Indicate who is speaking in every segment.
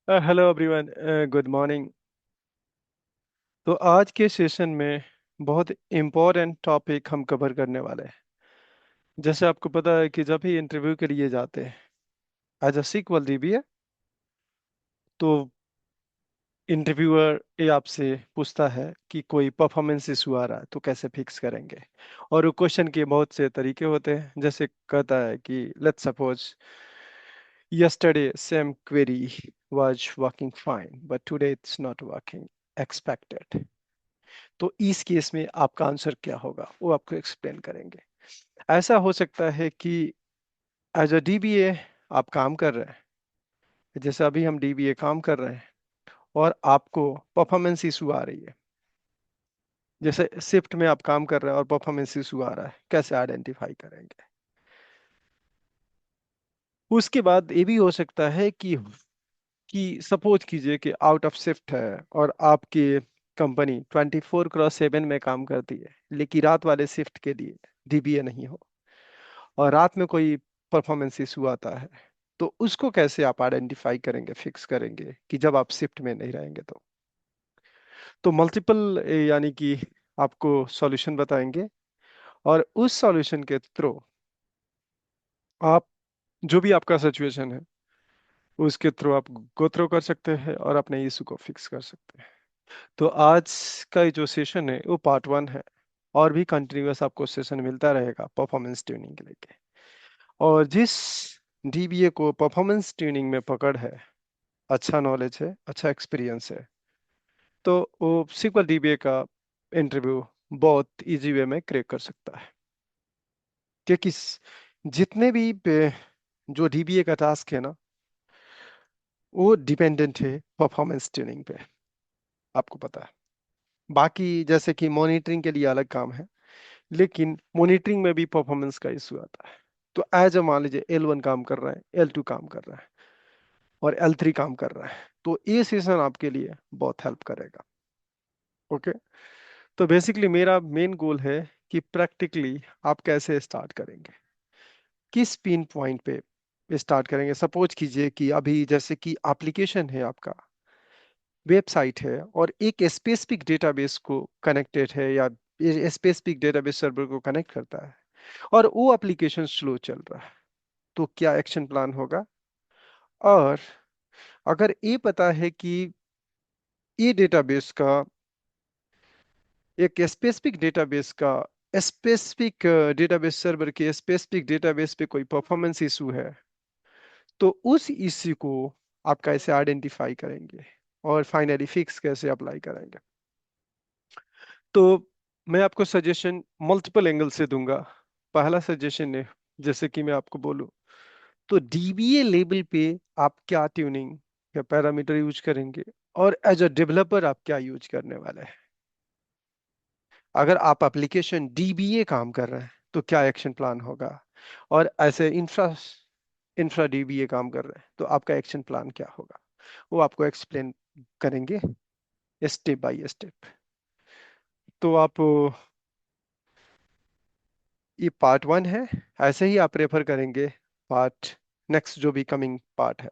Speaker 1: Hello everyone. Good morning. तो आज के सेशन में बहुत इम्पोर्टेंट टॉपिक हम कवर करने वाले हैं। जैसे आपको पता है कि जब भी इंटरव्यू के लिए जाते हैं एज अ सीक्वल डीबीए, तो इंटरव्यूअर ये आपसे पूछता है कि कोई परफॉर्मेंस इशू आ रहा है तो कैसे फिक्स करेंगे। और वो क्वेश्चन के बहुत से तरीके होते हैं। जैसे कहता है कि let's suppose yesterday same query was working fine but today it's not working expected। तो इस केस में आपका आंसर क्या होगा वो आपको एक्सप्लेन करेंगे। ऐसा हो सकता है कि एज अ डीबीए आप काम कर रहे हैं, जैसे अभी हम डीबीए काम कर रहे हैं और आपको परफॉर्मेंस इशू आ रही है। जैसे शिफ्ट में आप काम कर रहे हैं और परफॉर्मेंस इशू आ रहा है, कैसे आइडेंटिफाई करेंगे। उसके बाद ये भी हो सकता है कि सपोज कीजिए कि आउट ऑफ शिफ्ट है और आपकी कंपनी 24/7 में काम करती है, लेकिन रात वाले शिफ्ट के लिए डीबीए नहीं हो और रात में कोई परफॉर्मेंस इशू आता है, तो उसको कैसे आप आइडेंटिफाई करेंगे, फिक्स करेंगे कि जब आप शिफ्ट में नहीं रहेंगे तो मल्टीपल यानी कि आपको सॉल्यूशन बताएंगे और उस सॉल्यूशन के थ्रू आप जो भी आपका सिचुएशन है उसके थ्रू आप गो थ्रू कर सकते हैं और अपने इशू को फिक्स कर सकते हैं। तो आज का ये जो सेशन है वो पार्ट 1 है और भी कंटिन्यूअस आपको सेशन मिलता रहेगा परफॉर्मेंस ट्यूनिंग के लेके। और जिस डीबीए को परफॉर्मेंस ट्यूनिंग में पकड़ है, अच्छा नॉलेज है, अच्छा एक्सपीरियंस है, तो वो सिक्वल डीबीए का इंटरव्यू बहुत इजी वे में क्रैक कर सकता है। क्योंकि जितने भी जो डीबीए का टास्क है ना, वो डिपेंडेंट है परफॉर्मेंस ट्यूनिंग पे। आपको पता है बाकी जैसे कि मॉनिटरिंग के लिए अलग काम है, लेकिन मॉनिटरिंग में भी परफॉर्मेंस का इशू आता है। तो एज अ मान लीजिए L1 काम कर रहा है, L2 काम कर रहा है और L3 काम कर रहा है, तो ये सेशन आपके लिए बहुत हेल्प करेगा। ओके। तो बेसिकली मेरा मेन गोल है कि प्रैक्टिकली आप कैसे स्टार्ट करेंगे, किस पिन पॉइंट पे स्टार्ट करेंगे। सपोज कीजिए कि अभी जैसे कि एप्लीकेशन है, आपका वेबसाइट है और एक स्पेसिफिक डेटाबेस को कनेक्टेड है या स्पेसिफिक डेटाबेस सर्वर को कनेक्ट करता है और वो एप्लीकेशन स्लो चल रहा है, तो क्या एक्शन प्लान होगा। और अगर ये पता है कि ये डेटाबेस का एक स्पेसिफिक डेटाबेस का स्पेसिफिक डेटाबेस सर्वर के स्पेसिफिक डेटाबेस पे कोई परफॉर्मेंस इशू है, तो उस इश्यू को आप कैसे आइडेंटिफाई करेंगे और फाइनली फिक्स कैसे अप्लाई करेंगे। तो मैं आपको सजेशन मल्टीपल एंगल से दूंगा। पहला सजेशन है, जैसे कि मैं आपको बोलूं, तो डीबीए लेवल पे आप क्या ट्यूनिंग या पैरामीटर यूज करेंगे और एज अ डेवलपर आप क्या यूज करने वाले हैं। अगर आप एप्लीकेशन डीबीए काम कर रहे हैं तो क्या एक्शन प्लान होगा, और ऐसे इंफ्रा इंफ्रा डीबीए काम कर रहे हैं तो आपका एक्शन प्लान क्या होगा, वो आपको एक्सप्लेन करेंगे स्टेप बाय स्टेप। तो आप ये पार्ट 1 है, ऐसे ही आप रेफर करेंगे पार्ट नेक्स्ट जो भी कमिंग पार्ट है,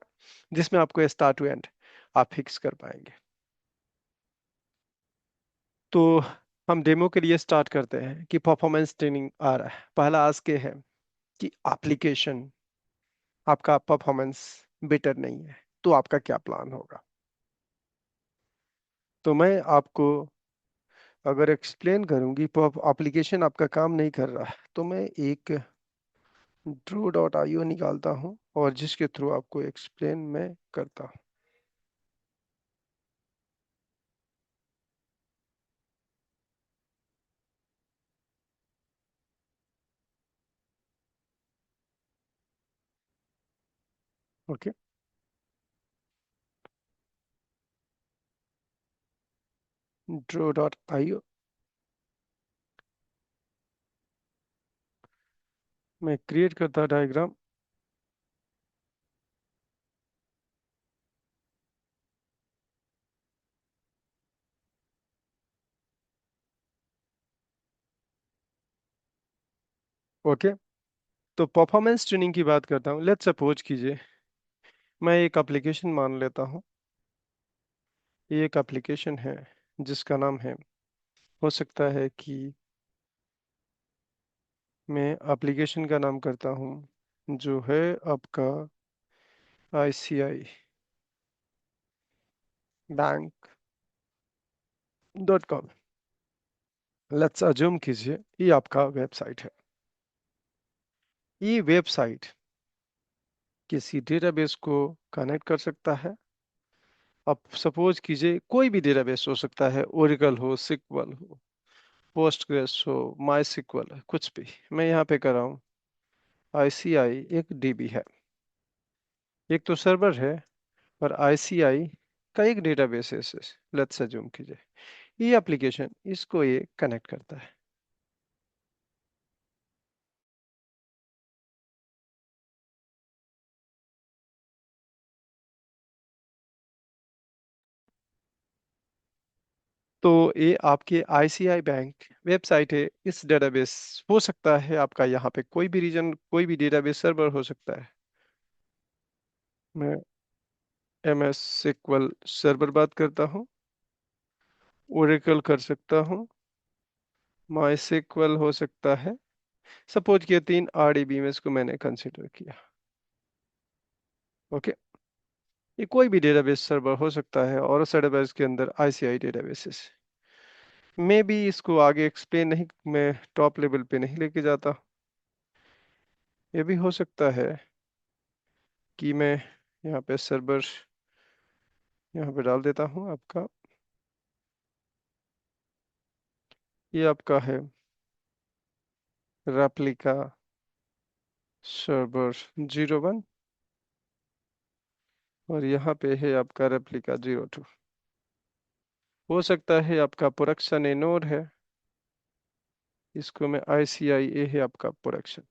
Speaker 1: जिसमें आपको स्टार्ट टू एंड आप फिक्स कर पाएंगे। तो हम डेमो के लिए स्टार्ट करते हैं कि परफॉर्मेंस ट्रेनिंग आ रहा है। पहला आस्क ये है कि एप्लीकेशन आपका परफॉर्मेंस बेटर नहीं है, तो आपका क्या प्लान होगा। तो मैं आपको अगर एक्सप्लेन करूंगी एप्लीकेशन आपका काम नहीं कर रहा है, तो मैं एक True.io निकालता हूँ और जिसके थ्रू आपको एक्सप्लेन मैं करता हूँ। ओके। True.io मैं क्रिएट करता डायग्राम। ओके। तो परफॉर्मेंस ट्रेनिंग की बात करता हूँ। लेट्स सपोज कीजिए मैं एक एप्लीकेशन मान लेता हूँ ये एक एप्लीकेशन है जिसका नाम है, हो सकता है कि मैं एप्लीकेशन का नाम करता हूँ जो है आपका ICICIBank.com। लेट्स अज्यूम कीजिए ये आपका वेबसाइट है। ये वेबसाइट किसी डेटाबेस को कनेक्ट कर सकता है। अब सपोज कीजिए कोई भी डेटाबेस हो सकता है, ओरेकल हो, सिक्वल हो, पोस्टग्रेस हो, माई सिक्वल, कुछ भी। मैं यहाँ पे कर रहा हूँ ICI एक डीबी है, एक तो सर्वर है, और ICI का एक डेटाबेस है। लेट्स अज्यूम कीजिए ये एप्लीकेशन इसको ये कनेक्ट करता है। तो ये आपके ICI बैंक वेबसाइट है। इस डेटाबेस हो सकता है आपका यहाँ पे कोई भी रीजन, कोई भी डेटाबेस सर्वर हो सकता है। मैं MS SQL सर्वर बात करता हूँ, ओरेकल कर सकता हूँ, माई SQL हो सकता है। सपोज किया 3 RDBMS को मैंने कंसिडर किया। ओके, ये कोई भी डेटाबेस सर्वर हो सकता है, और उस डेटाबेस के अंदर ICI डेटाबेसेस। मैं भी इसको आगे एक्सप्लेन नहीं, मैं टॉप लेवल पे नहीं लेके जाता। ये भी हो सकता है कि मैं यहाँ पे सर्वर यहाँ पे डाल देता हूँ आपका। ये आपका है रेप्लिका सर्वर 01, और यहाँ पे है आपका रेप्लिका 02। हो सकता है आपका प्रोडक्शन ए नोड है, इसको मैं ICI ए है आपका प्रोडक्शन।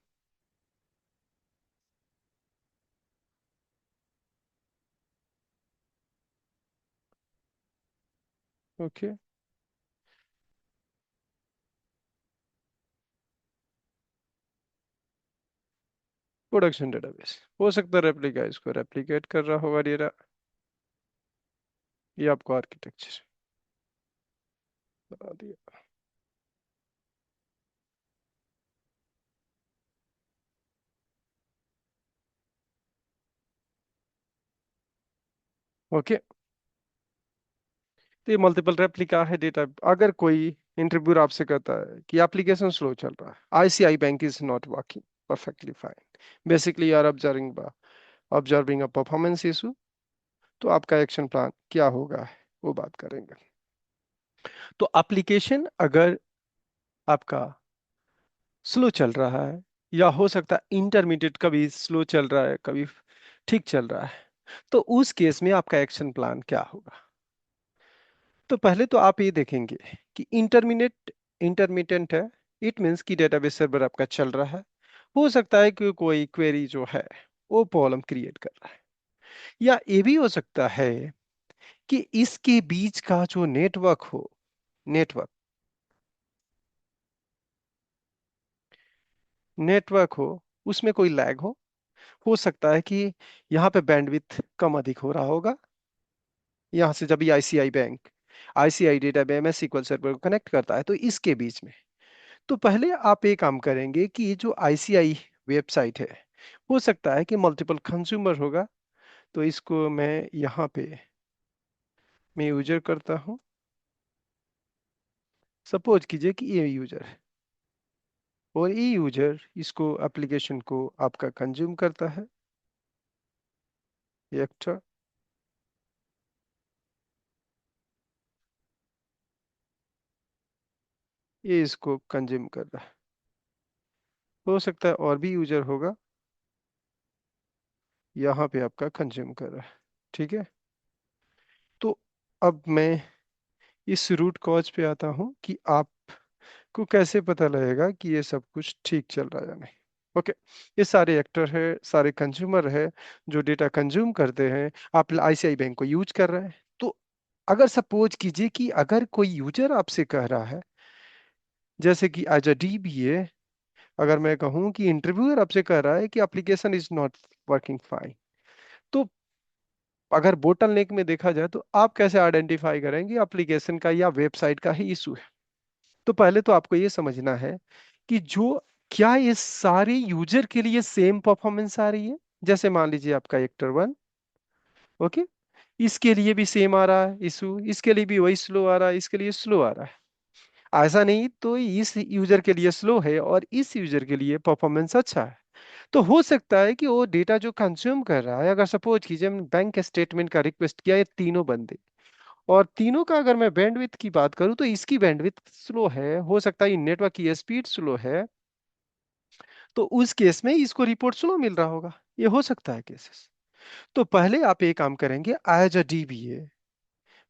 Speaker 1: ओके, प्रोडक्शन डेटाबेस हो सकता है रेप्लिका इसको रेप्लिकेट कर रहा होगा डेटा। ये आपको आर्किटेक्चर बता दिया। ओके, तो ये मल्टीपल रेप्लिका है डेटा। अगर कोई इंटरव्यूअर आपसे कहता है कि एप्लीकेशन स्लो चल रहा है, ICI bank is not working perfectly fine, basically you are observing a performance issue, तो आपका एक्शन प्लान क्या होगा वो बात करेंगे। तो एप्लीकेशन अगर आपका स्लो चल रहा है, या हो सकता है इंटरमीडिएट, कभी स्लो चल रहा है, कभी ठीक चल रहा है, तो उस केस में आपका एक्शन प्लान क्या होगा। तो पहले तो आप ये देखेंगे कि इंटरमीडिएंट है। इट मीन्स कि डेटाबेस सर्वर आपका चल रहा है। हो सकता है कि कोई क्वेरी जो है वो प्रॉब्लम क्रिएट कर रहा है, या ये भी हो सकता है कि इसके बीच का जो नेटवर्क नेटवर्क हो, उसमें कोई लैग हो सकता है कि यहाँ पे बैंडविड्थ कम अधिक हो रहा होगा। यहाँ से जब भी ICI data MS SQL server को कनेक्ट करता है, तो इसके बीच में। तो पहले आप ये काम करेंगे कि ये जो ICI वेबसाइट है, हो सकता है कि मल्टीपल कंज्यूमर होगा। तो इसको मैं यूजर करता हूँ। सपोज कीजिए कि ये यूजर है, और ये यूजर इसको एप्लीकेशन को आपका कंज्यूम करता है, ये एक्टर। ये इसको कंज्यूम कर रहा है। हो सकता है और भी यूजर होगा, यहाँ पे आपका कंज्यूम कर रहा है। ठीक है, तो अब मैं इस रूट कॉज पे आता हूँ कि आपको कैसे पता लगेगा कि ये सब कुछ ठीक चल रहा है या नहीं। ओके, ये सारे एक्टर है, सारे कंज्यूमर है जो डेटा कंज्यूम करते हैं। आप ICI बैंक को यूज कर रहे हैं। तो अगर सपोज कीजिए कि अगर कोई यूजर आपसे कह रहा है, जैसे कि एज अ DBA, अगर मैं कहूँ कि इंटरव्यूअर आपसे कह रहा है कि application is not working fine, तो अगर बोटलनेक में देखा जाए तो आप कैसे आइडेंटिफाई करेंगे एप्लीकेशन का या वेबसाइट का ही इशू है? तो पहले तो आपको ये समझना है कि जो क्या ये सारे यूजर के लिए सेम परफॉर्मेंस आ रही है। जैसे मान लीजिए आपका एक्टर वन, ओके, इसके लिए भी सेम आ रहा है इशू, इसके लिए भी वही स्लो आ रहा है, इसके लिए स्लो आ रहा है। ऐसा नहीं तो इस यूजर के लिए स्लो है और इस यूजर के लिए परफॉर्मेंस अच्छा है। तो हो सकता है कि वो डेटा जो कंज्यूम कर रहा है, अगर सपोज कीजिए हमने बैंक स्टेटमेंट का रिक्वेस्ट किया है तीनों बंदे, और तीनों का अगर मैं बैंडविड्थ की बात करूं तो इसकी बैंडविड्थ स्लो है, हो सकता है नेटवर्क की स्पीड स्लो है, तो उस केस में इसको रिपोर्ट स्लो मिल रहा होगा। ये हो सकता है केसेस। तो पहले आप ये काम करेंगे एज अ डीबीए।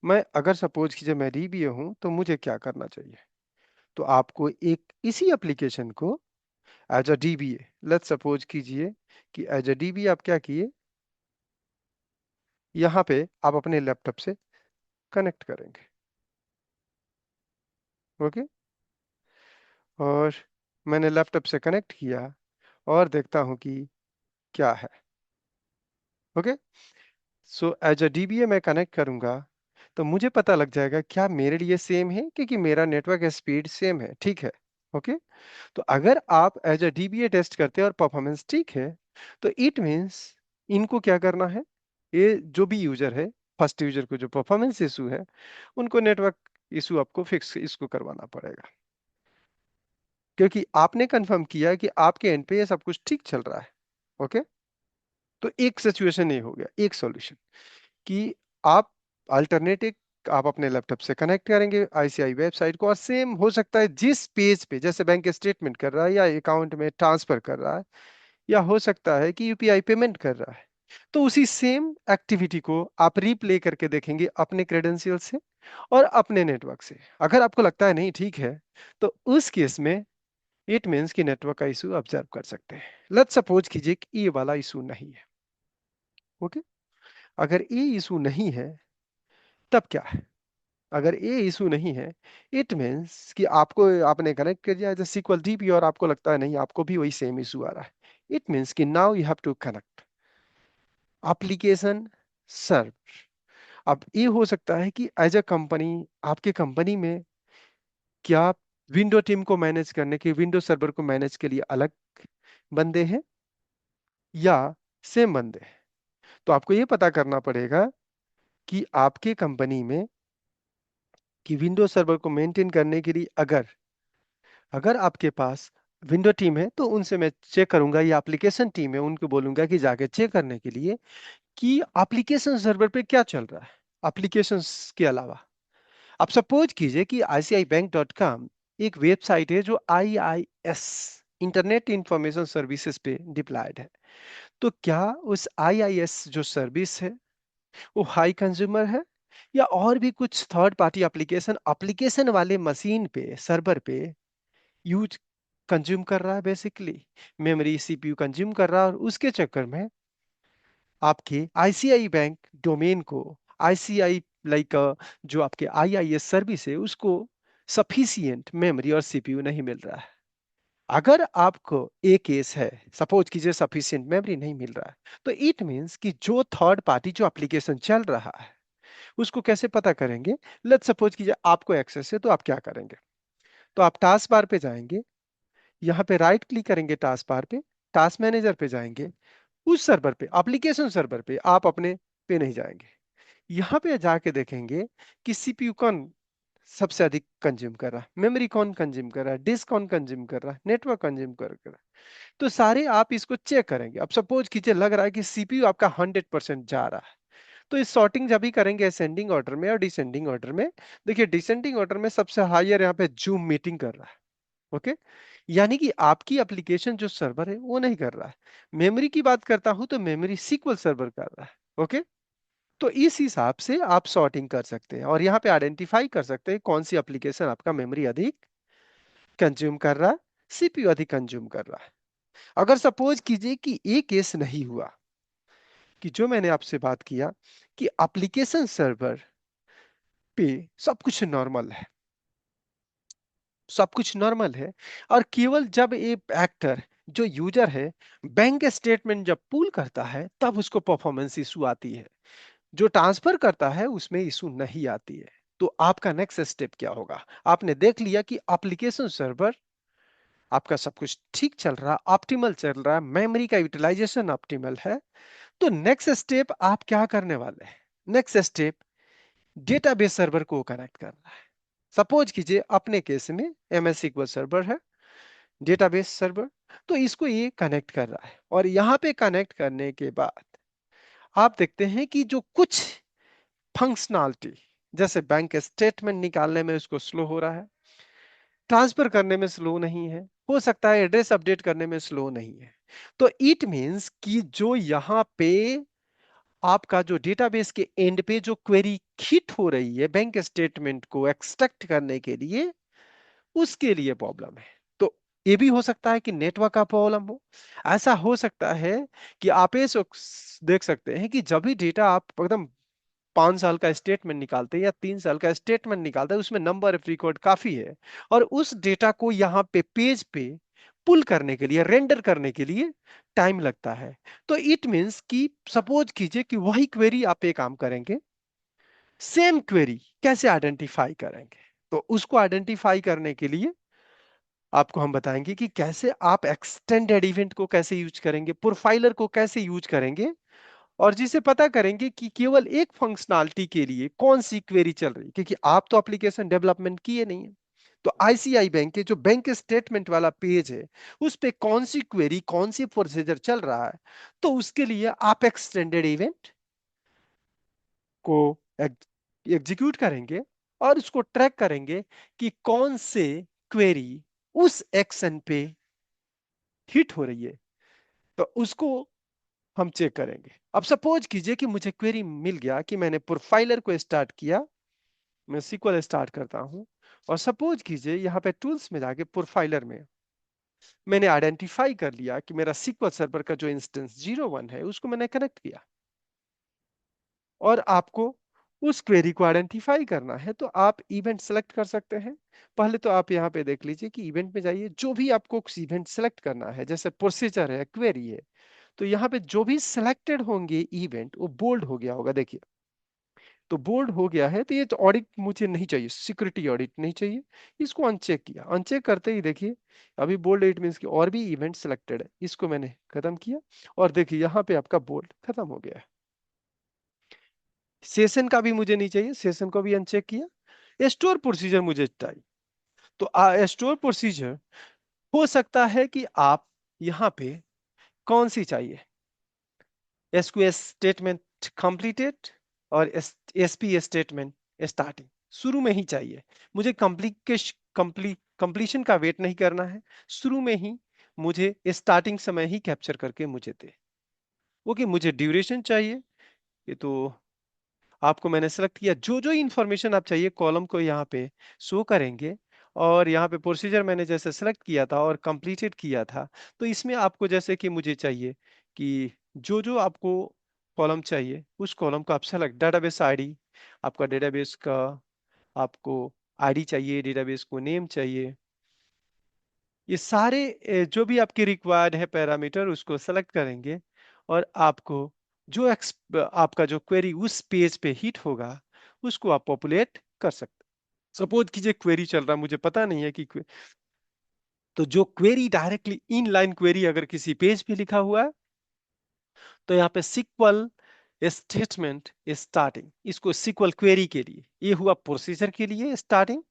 Speaker 1: मैं अगर सपोज कीजिए मैं डीबीए हूं तो मुझे क्या करना चाहिए? तो आपको एक इसी एप्लीकेशन को as a DBA, let's suppose कीजिए कि एज अ डीबीए आप क्या किए, यहाँ पे आप अपने लैपटॉप से कनेक्ट करेंगे। ओके, और मैंने लैपटॉप से कनेक्ट किया और देखता हूं कि क्या है। Okay, so as a DBA मैं कनेक्ट करूंगा तो मुझे पता लग जाएगा क्या मेरे लिए सेम है, क्योंकि मेरा नेटवर्क स्पीड सेम है, ठीक है। ओके, तो अगर आप एज अ डीबीए टेस्ट करते हैं और परफॉर्मेंस ठीक है, तो इट मीन्स इनको क्या करना है, ये जो भी यूजर है, फर्स्ट यूजर को जो परफॉर्मेंस इशू है, उनको नेटवर्क इशू आपको फिक्स इसको करवाना पड़ेगा, क्योंकि आपने कंफर्म किया कि आपके एंड पे ये सब कुछ ठीक चल रहा है। ओके, तो एक सिचुएशन ये हो गया, एक सॉल्यूशन कि आप अल्टरनेटिव आप अपने लैपटॉप से कनेक्ट करेंगे आईसीआई वेबसाइट को, और सेम हो सकता है जिस पेज पे जैसे बैंक स्टेटमेंट कर रहा है या अकाउंट में ट्रांसफर कर रहा है, या हो सकता है कि यूपीआई पेमेंट कर रहा है, तो उसी सेम एक्टिविटी को आप रिप्ले करके देखेंगे अपने क्रेडेंशियल से और अपने नेटवर्क से। अगर आपको लगता है नहीं ठीक है, तो उस केस में इट मीन्स कि नेटवर्क का इशू ऑब्जर्व कर सकते हैं। लेट्स सपोज कीजिए कि ये वाला इशू नहीं है। ओके, अगर ये इशू नहीं है तब क्या है? अगर ये इशू नहीं है, इट मीन्स कि आपको आपने कनेक्ट कर दिया एज SQL डीबी और आपको लगता है नहीं आपको भी वही सेम इशू आ रहा है, इट मीन्स कि now you have to connect application serve. अब ये हो सकता है कि एज अ कंपनी, आपके कंपनी में क्या विंडो टीम को मैनेज करने के, विंडो सर्वर को मैनेज के लिए अलग बंदे हैं या सेम बंदे हैं? तो आपको ये पता करना पड़ेगा कि आपके कंपनी में कि विंडोज सर्वर को मेंटेन करने के लिए अगर अगर आपके पास विंडो टीम है तो उनसे मैं चेक करूंगा, या एप्लीकेशन टीम है उनको बोलूंगा कि जाके चेक करने के लिए कि एप्लीकेशन सर्वर पे क्या चल रहा है एप्लीकेशंस के अलावा। आप सपोज कीजिए कि ICIBank.com एक वेबसाइट है जो IIS इंटरनेट इंफॉर्मेशन सर्विसेज पे डिप्लॉयड है। तो क्या उस IIS जो सर्विस है वो हाई कंज्यूमर है, या और भी कुछ थर्ड पार्टी एप्लीकेशन एप्लीकेशन वाले मशीन पे सर्वर पे यूज कंज्यूम कर रहा है, बेसिकली मेमोरी सीपीयू कंज्यूम कर रहा है, और उसके चक्कर में आपके आईसीआई बैंक डोमेन को, आईसीआई लाइक जो आपके आईआईएस सर्विस है उसको सफिशिएंट मेमोरी और सीपीयू नहीं मिल रहा है। अगर आपको एक केस है, सपोज कीजिए सफिशिएंट मेमोरी नहीं मिल रहा है, तो इट मींस कि जो थर्ड पार्टी जो एप्लीकेशन चल रहा है उसको कैसे पता करेंगे? लेट्स सपोज कीजिए आपको एक्सेस है, तो आप क्या करेंगे? तो आप टास्क बार पे जाएंगे, यहाँ पे राइट क्लिक करेंगे टास्क बार पे, टास्क मैनेजर पे जाएंगे, उस सर्वर पे एप्लीकेशन सर्वर पे, आप अपने पे नहीं जाएंगे। यहाँ पे जाके देखेंगे कि सीपीयू कौन सबसे अधिक कंज्यूम कर रहा है, मेमोरी कौन कंज्यूम कर रहा है, डिस्क कौन कंज्यूम कर रहा है, नेटवर्क कंज्यूम कर रहा है। तो सारे आप इसको चेक करेंगे। अब सपोज कीजिए लग रहा है कि सीपीयू आपका 100% जा रहा है, तो इस सॉर्टिंग जब भी करेंगे असेंडिंग ऑर्डर में और डिसेंडिंग ऑर्डर में। देखिए डिसेंडिंग ऑर्डर में सबसे हायर यहाँ पे जूम मीटिंग कर रहा है। ओके, यानी कि आपकी एप्लीकेशन जो सर्वर है वो नहीं कर रहा है। मेमोरी की बात करता हूं तो मेमोरी सीक्वल सर्वर कर रहा है। ओके, तो इस हिसाब से आप सॉर्टिंग कर सकते हैं और यहाँ पे आइडेंटिफाई कर सकते हैं कौन सी एप्लीकेशन आपका मेमोरी अधिक कंज्यूम कर रहा है, सीपीयू अधिक कंज्यूम कर रहा है। अगर सपोज कीजिए कि ये केस नहीं हुआ, कि जो मैंने आपसे बात किया कि एप्लीकेशन सर्वर पे सब कुछ नॉर्मल है, सब कुछ नॉर्मल है, और केवल जब ये एक्टर जो यूजर है बैंक स्टेटमेंट जब पुल करता है तब उसको परफॉर्मेंस इशू आती है। जो ट्रांसफर करता है उसमें इशू नहीं आती है। तो आपका नेक्स्ट स्टेप क्या होगा? आपने देख लिया कि एप्लीकेशन सर्वर आपका सब कुछ ठीक चल रहा, ऑप्टिमल चल रहा है, मेमोरी का यूटिलाइजेशन ऑप्टिमल है। तो नेक्स्ट स्टेप आप क्या करने वाले हैं? नेक्स्ट स्टेप डेटाबेस सर्वर को कनेक्ट करना है। सपोज कीजिए अपने केस में एमएस SQL सर्वर है, डेटाबेस सर्वर, तो इसको ये कनेक्ट कर रहा है। और यहां पे कनेक्ट करने के बाद आप देखते हैं कि जो कुछ फंक्शनैलिटी, जैसे बैंक स्टेटमेंट निकालने में उसको स्लो हो रहा है, ट्रांसफर करने में स्लो नहीं है, हो सकता है एड्रेस अपडेट करने में स्लो नहीं है। तो इट मींस कि जो यहां पे आपका जो डेटाबेस के एंड पे जो क्वेरी हिट हो रही है बैंक स्टेटमेंट को एक्सट्रैक्ट करने के लिए, उसके लिए प्रॉब्लम है। तो ये भी हो सकता है कि नेटवर्क का प्रॉब्लम हो। ऐसा हो सकता है कि आप ये देख सकते हैं कि जब भी डेटा आप एकदम 5 साल का स्टेटमेंट निकालते हैं या 3 साल का स्टेटमेंट निकालते हैं, उसमें नंबर ऑफ रिकॉर्ड काफी है, और उस डेटा को यहाँ पे पेज पे पुल करने के लिए, रेंडर करने के लिए टाइम लगता है। तो इट मींस कि सपोज कीजिए कि वही क्वेरी आप एक काम करेंगे, सेम क्वेरी कैसे आइडेंटिफाई करेंगे? तो उसको आइडेंटिफाई करने के लिए आपको हम बताएंगे कि कैसे आप एक्सटेंडेड इवेंट को कैसे यूज करेंगे, प्रोफाइलर को कैसे यूज करेंगे, और जिसे पता करेंगे कि केवल एक फंक्शनैलिटी के लिए कौन सी क्वेरी चल रही है, क्योंकि आप तो एप्लीकेशन डेवलपमेंट किए नहीं है। तो आईसीआई बैंक के जो बैंक स्टेटमेंट वाला पेज है, उस पे कौन सी क्वेरी, कौन सी प्रोसीजर चल रहा है, तो उसके लिए आप एक्सटेंडेड इवेंट को एग्जीक्यूट करेंगे और उसको ट्रैक करेंगे कि कौन से क्वेरी उस एक्शन पे हिट हो रही है। तो उसको हम चेक करेंगे। अब सपोज कीजिए कि मुझे क्वेरी मिल गया कि मैंने प्रोफाइलर को स्टार्ट किया, मैं सीक्वल स्टार्ट करता हूं, और सपोज कीजिए यहां पे टूल्स में जाके प्रोफाइलर में मैंने आइडेंटिफाई कर लिया कि मेरा सीक्वल सर्वर का जो इंस्टेंस 01 है उसको मैंने कनेक्ट किया, और आपको उस क्वेरी को आइडेंटिफाई करना है, तो आप इवेंट सेलेक्ट कर सकते हैं। पहले तो आप यहाँ पे देख लीजिए कि इवेंट में जाइए, जो भी आपको इवेंट सेलेक्ट करना है, जैसे प्रोसीजर है, क्वेरी है, तो यहाँ पे जो भी सिलेक्टेड होंगे इवेंट वो बोल्ड हो गया होगा, देखिए। तो बोल्ड हो गया है, तो ये तो ऑडिट मुझे नहीं चाहिए, सिक्योरिटी ऑडिट नहीं चाहिए। इसको अनचेक किया, अनचेक करते ही देखिए अभी बोल्ड इट मींस कि और भी इवेंट सिलेक्टेड है, इसको मैंने खत्म किया, और देखिए यहाँ पे आपका बोल्ड खत्म हो गया है। सेशन का भी मुझे नहीं चाहिए, सेशन को भी अनचेक किया। स्टोर प्रोसीजर मुझे चाहिए, तो स्टोर प्रोसीजर हो सकता है कि आप यहाँ पे कौन सी चाहिए, एसक्यूएल स्टेटमेंट कंप्लीटेड और एसपी स्टेटमेंट स्टार्टिंग शुरू में ही चाहिए। मुझे कंप्लीशन का वेट नहीं करना है, शुरू में ही मुझे स्टार्टिंग समय ही कैप्चर करके मुझे दे। ओके, मुझे ड्यूरेशन चाहिए, ये तो आपको मैंने सेलेक्ट किया। जो जो इंफॉर्मेशन आप चाहिए कॉलम को यहाँ पे शो करेंगे, और यहाँ पे प्रोसीजर मैंने जैसे सेलेक्ट किया था और कंप्लीटेड किया था, तो इसमें आपको जैसे कि मुझे चाहिए कि जो जो आपको कॉलम चाहिए उस कॉलम को आप सेलेक्ट, डेटाबेस आईडी, आपका डेटाबेस का आपको आईडी चाहिए, डेटाबेस को नेम चाहिए, ये सारे जो भी आपके रिक्वायर्ड है पैरामीटर उसको सेलेक्ट करेंगे, और आपको जो आपका जो क्वेरी उस पेज पे हिट होगा उसको आप पॉपुलेट कर सकते। सपोज कीजिए क्वेरी चल रहा है, मुझे पता नहीं है कि तो जो query directly in line query अगर किसी पेज पे लिखा हुआ है, तो यहाँ पे सिक्वल स्टेटमेंट स्टार्टिंग, इसको सिक्वल क्वेरी के लिए, ये हुआ प्रोसीजर के लिए स्टार्टिंग।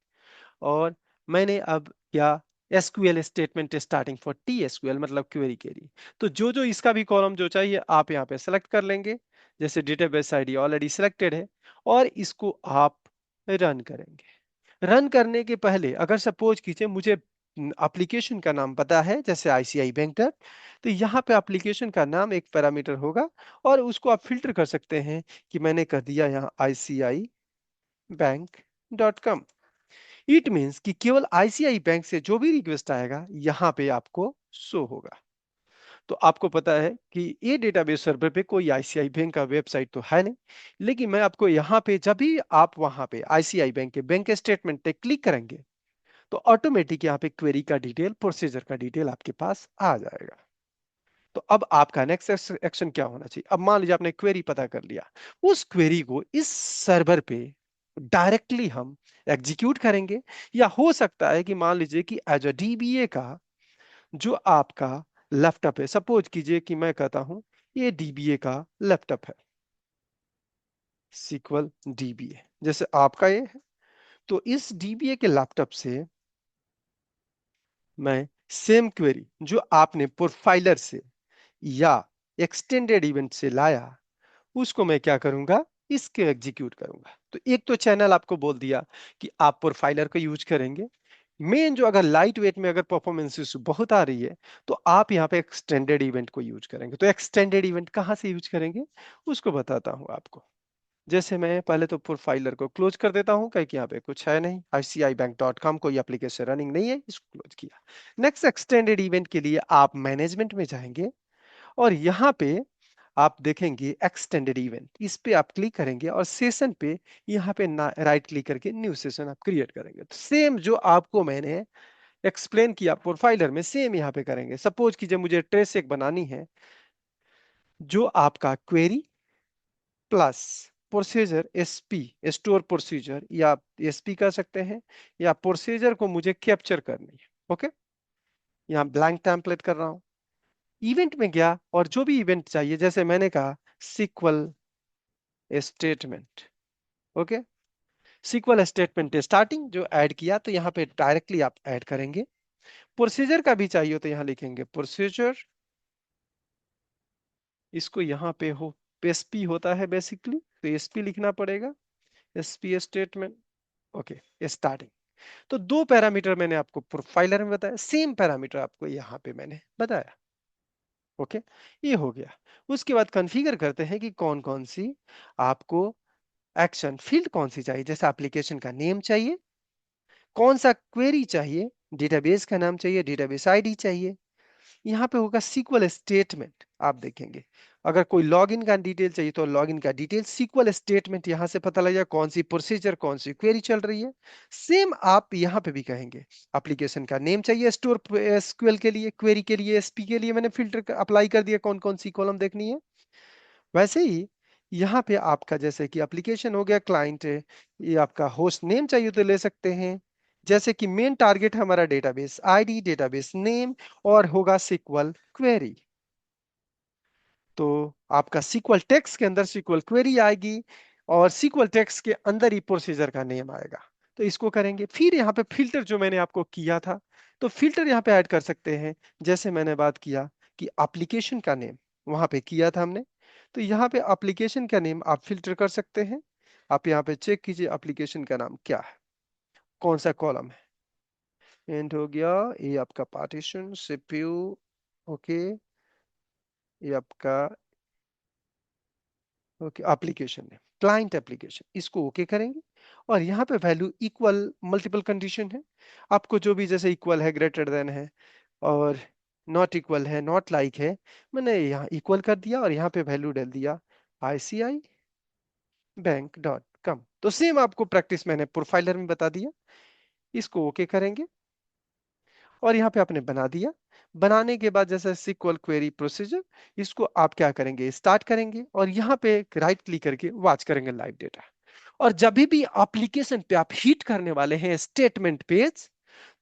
Speaker 1: और मैंने अब क्या, SQL statement starting for T SQL मतलब क्वेरी के लिए। तो जो जो इसका भी कॉलम जो चाहिए आप यहाँ पे सेलेक्ट कर लेंगे, जैसे डेटाबेस आईडी ऑलरेडी सिलेक्टेड है, और इसको आप रन करेंगे। रन करने के पहले अगर सपोज कीजिए मुझे एप्लीकेशन का नाम पता है, जैसे आईसीआई बैंक का, तो यहाँ पे एप्लीकेशन का नाम एक पैरामीटर होगा, और उसको आप फिल्टर कर सकते हैं कि मैंने कर दिया यहाँ ICIBank.com। इट मींस कि केवल आईसीआई बैंक से जो भी रिक्वेस्ट आएगा यहाँ पे आपको शो होगा। तो आपको पता है कि ये डेटाबेस सर्वर पे कोई आईसीआई बैंक का वेबसाइट तो है नहीं, लेकिन मैं आपको यहाँ पे जब भी आप वहां पे आईसीआई बैंक के बैंक स्टेटमेंट पे क्लिक करेंगे, तो ऑटोमेटिक यहाँ पे क्वेरी का डिटेल, प्रोसीजर का डिटेल आपके पास आ जाएगा। तो अब आपका नेक्स्ट एक्शन क्या होना चाहिए? अब मान लीजिए आपने क्वेरी पता कर लिया, उस क्वेरी को इस सर्वर पे डायरेक्टली हम एग्जीक्यूट करेंगे, या हो सकता है कि मान लीजिए कि एज अ डीबीए का जो आपका लैपटॉप है, सपोज कीजिए कि मैं कहता हूं ये डीबीए का लैपटॉप है, सीक्वल डीबीए जैसे आपका ये है, तो इस डीबीए के लैपटॉप से मैं सेम क्वेरी जो आपने प्रोफाइलर से या एक्सटेंडेड इवेंट से लाया, उसको मैं क्या करूंगा, इसके एग्जीक्यूट करूंगा। तो एक तो चैनल आपको बोल दिया कि आप प्रोफाइलर को यूज करेंगे। मेन जो अगर लाइट वेट में अगर परफॉर्मेंस इशू बहुत आ रही है, तो आप यहाँ पे एक्सटेंडेड इवेंट को यूज करेंगे। तो एक्सटेंडेड इवेंट कहाँ से यूज करेंगे, उसको बताता हूँ आपको। जैसे मैं पहले तो प्रोफाइलर को क्लोज कर देता हूं, कहीं यहाँ पे कुछ है नहीं, ICIBank.com कोई एप्लीकेशन रनिंग नहीं है, इसको क्लोज किया। नेक्स्ट एक्सटेंडेड इवेंट के लिए आप मैनेजमेंट में जाएंगे, और यहाँ पे आप देखेंगे एक्सटेंडेड इवेंट, इस पे आप क्लिक करेंगे और सेशन पे यहाँ पे राइट क्लिक करके न्यू सेशन आप क्रिएट करेंगे। तो सेम जो आपको मैंने एक्सप्लेन किया प्रोफाइलर में, सेम यहाँ पे करेंगे। सपोज कीजिए मुझे ट्रेस एक बनानी है, जो आपका query plus procedure SP, store procedure, या एसपी कह सकते हैं, या प्रोसीजर को मुझे कैप्चर करनी है। ओके, यहाँ ब्लैंक टेम्पलेट कर रहा हूं, इवेंट में गया और जो भी इवेंट चाहिए, जैसे मैंने कहा SQL statement. Okay, SQL statement starting जो ऐड किया, तो यहाँ पे डायरेक्टली आप ऐड करेंगे। प्रोसीजर का भी चाहिए तो यहाँ लिखेंगे प्रोसीजर, इसको यहाँ पे हो एसपी होता है बेसिकली, तो एसपी लिखना पड़ेगा, एसपी स्टेटमेंट। Okay, starting. तो दो पैरामीटर मैंने आपको प्रोफाइलर में बताया, सेम पैरामीटर आपको यहाँ पे मैंने बताया। ओके, ये हो गया। उसके बाद कॉन्फ़िगर करते हैं कि कौन कौन सी आपको एक्शन फील्ड कौन सी चाहिए। जैसे एप्लीकेशन का नेम चाहिए, कौन सा क्वेरी चाहिए, डेटाबेस का नाम चाहिए, डेटाबेस आईडी चाहिए। यहाँ पे होगा सीक्वल स्टेटमेंट, आप देखेंगे अगर कोई लॉगिन का डिटेल चाहिए तो लॉगिन का डिटेल, सीक्वल स्टेटमेंट यहाँ से पता लग जाए कौन सी प्रोसीजर कौन सी क्वेरी चल रही है। सेम आप यहाँ पे भी कहेंगे एप्लीकेशन का नेम चाहिए, स्टोर एसक्यूएल के लिए, क्वेरी के लिए, एसपी के लिए मैंने फिल्टर अप्लाई कर दिया कौन कौन सी कॉलम देखनी है। वैसे ही यहाँ पे आपका जैसे कि एप्लीकेशन हो गया, क्लाइंट है, ये आपका होस्ट नेम चाहिए तो ले सकते हैं। जैसे कि मेन टारगेट हमारा डेटाबेस आईडी, डेटाबेस नेम, और होगा सीक्वल क्वेरी, तो आपका सीक्वल टेक्स्ट के अंदर सीक्वल क्वेरी आएगी, और सीक्वल टेक्स्ट के अंदर ही प्रोसीजर का नेम आएगा। तो इसको करेंगे। फिर यहाँ पे फिल्टर जो मैंने आपको किया था, तो फिल्टर यहाँ पे ऐड कर सकते हैं। जैसे मैंने बात किया कि एप्लीकेशन का नेम वहां पे किया था हमने, तो यहाँ पे एप्लीकेशन का नेम आप फिल्टर कर सकते हैं। आप यहाँ पे चेक कीजिए एप्लीकेशन का नाम क्या है, कौन सा कॉलम है। एंड हो गया, ये आपका पार्टीशन सीपीयू। ओके, ये आपका ओके एप्लीकेशन है, क्लाइंट एप्लीकेशन, इसको ओके करेंगे। और यहाँ पे वैल्यू इक्वल मल्टीपल कंडीशन है, आपको जो भी जैसे इक्वल है, ग्रेटर देन है, और नॉट इक्वल है, नॉट लाइक है, मैंने यहाँ इक्वल कर दिया और यहाँ पे वैल्यू डाल दिया ICIBank.com। तो सेम आपको प्रैक्टिस मैंने प्रोफाइलर में बता दिया, इसको ओके करेंगे। और यहाँ पे आपने बना दिया। बनाने के बाद जैसे SQL क्वेरी प्रोसीजर, इसको आप क्या करेंगे, स्टार्ट करेंगे, और यहाँ पे राइट क्लिक करके वॉच करेंगे लाइव डेटा। और जब भी एप्लीकेशन पे आप हिट करने वाले हैं स्टेटमेंट पेज,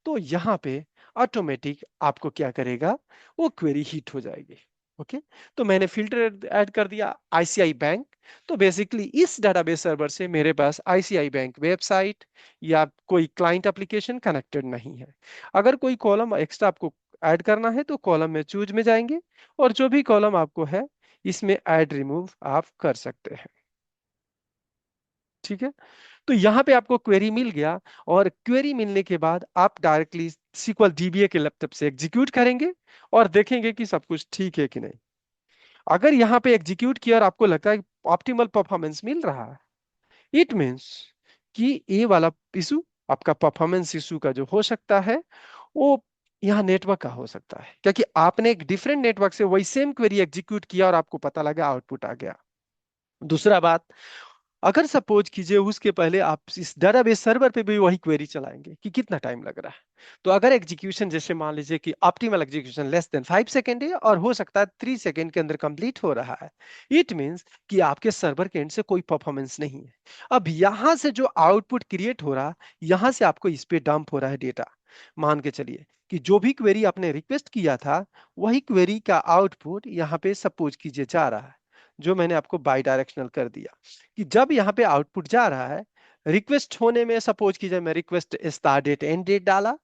Speaker 1: तो यहाँ पे ऑटोमेटिक आपको क्या करेगा, वो क्वेरी हिट हो जाएगी। ओके, तो मैंने फिल्टर ऐड कर दिया आईसीआई बैंक। तो बेसिकली इस डेटाबेस सर्वर से मेरे पास आईसीआई बैंक वेबसाइट या कोई क्लाइंट एप्लीकेशन कनेक्टेड नहीं है। अगर कोई कॉलम एक्स्ट्रा आपको ऐड करना है तो कॉलम में चूज में जाएंगे, और जो भी कॉलम आपको है इसमें ऐड रिमूव आप कर सकते हैं। ठीक है, तो यहां पे आपको क्वेरी मिल गया, और क्वेरी मिलने के बाद आप डायरेक्टली सीक्वल डीबीए के लैपटॉप से एग्जीक्यूट करेंगे, और देखेंगे कि सब कुछ ठीक है कि नहीं। अगर यहाँ पे एग्जीक्यूट किया और आपको लगता है ऑप्टिमल परफॉर्मेंस मिल रहा है, इट मींस कि ये वाला इशू, आपका परफॉर्मेंस इशू का जो हो सकता है, वो यहाँ नेटवर्क का हो सकता है, क्योंकि आपने एक डिफरेंट नेटवर्क से वही सेम क्वेरी एग्जीक्यूट किया और आपको पता लगा आउटपुट आ गया। दूसरा बात, अगर सपोज कीजिए उसके पहले आप इस डेटाबेस सर्वर पे भी वही क्वेरी चलाएंगे कि कितना टाइम लग रहा है। तो अगर एग्जीक्यूशन जैसे मान लीजिए कि optimal execution less than 5 second है और हो सकता है 3 सेकेंड के अंदर कंप्लीट हो रहा है, इट मींस कि आपके सर्वर के एंड से कोई परफॉर्मेंस नहीं है। अब यहां से जो आउटपुट क्रिएट हो रहा, यहां से आपको इस पे डंप हो रहा है डेटा। मान के चलिए कि जो भी क्वेरी आपने रिक्वेस्ट किया था, वही क्वेरी का आउटपुट यहाँ पे सपोज कीजिए जा रहा है, जो मैंने आपको बाई डायरेक्शनल कर दिया। कि जब यहाँ पे आउटपुट जा रहा है, रिक्वेस्ट होने में सपोज कीजिए मैं request start date end date डाला,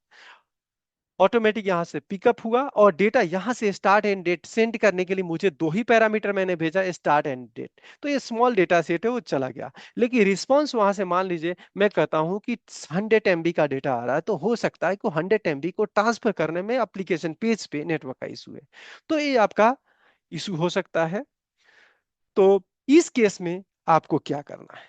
Speaker 1: ऑटोमेटिक यहां से पिकअप हुआ और डेटा यहां से स्टार्ट एंड डेट सेंड करने के लिए मुझे दो ही पैरामीटर मैंने भेजा, स्टार्ट एंड डेट। तो ये स्मॉल डेटा सेट है, वो चला गया। लेकिन रिस्पॉन्स वहां से मान लीजिए मैं कहता हूं कि 100 MB का डेटा आ रहा है, तो हो सकता है कि 100 MB को ट्रांसफर करने में एप्लीकेशन पेज पे नेटवर्क का इशू है। तो ये आपका इशू हो सकता है। तो इस केस में आपको क्या करना है?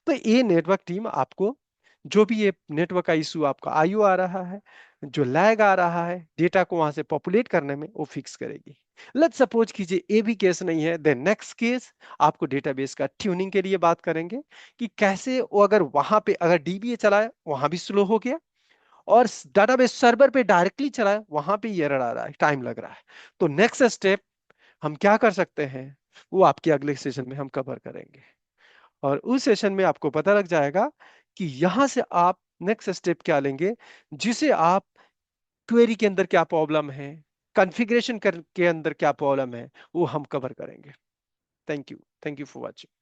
Speaker 1: तो ये नेटवर्क टीम आपको जो भी ये नेटवर्क का इशू आपका आईओ आ रहा है, जो लैग आ रहा है, डेटा को वहां से पॉपुलेट करने में, वो फिक्स करेगी। लेट्स सपोज कीजिए ये भी केस नहीं है, देन नेक्स्ट केस आपको डेटाबेस का ट्यूनिंग के लिए बात करेंगे कि कैसे वो अगर वहां पे अगर डीबीए चलाए वहां भी स्लो हो गया और डेटाबेस सर्वर पे डायरेक्टली चलाए वहां पे एरर आ रहा है, टाइम लग रहा है। तो नेक्स्ट स्टेप हम क्या कर सकते हैं, वो आपके अगले सेशन में हम कवर करेंगे। और उस सेशन में आपको पता लग जाएगा कि यहां से आप नेक्स्ट स्टेप क्या लेंगे, जिसे आप क्वेरी के अंदर क्या प्रॉब्लम है, कॉन्फ़िगरेशन के अंदर क्या प्रॉब्लम है, वो हम कवर करेंगे। Thank you for watching.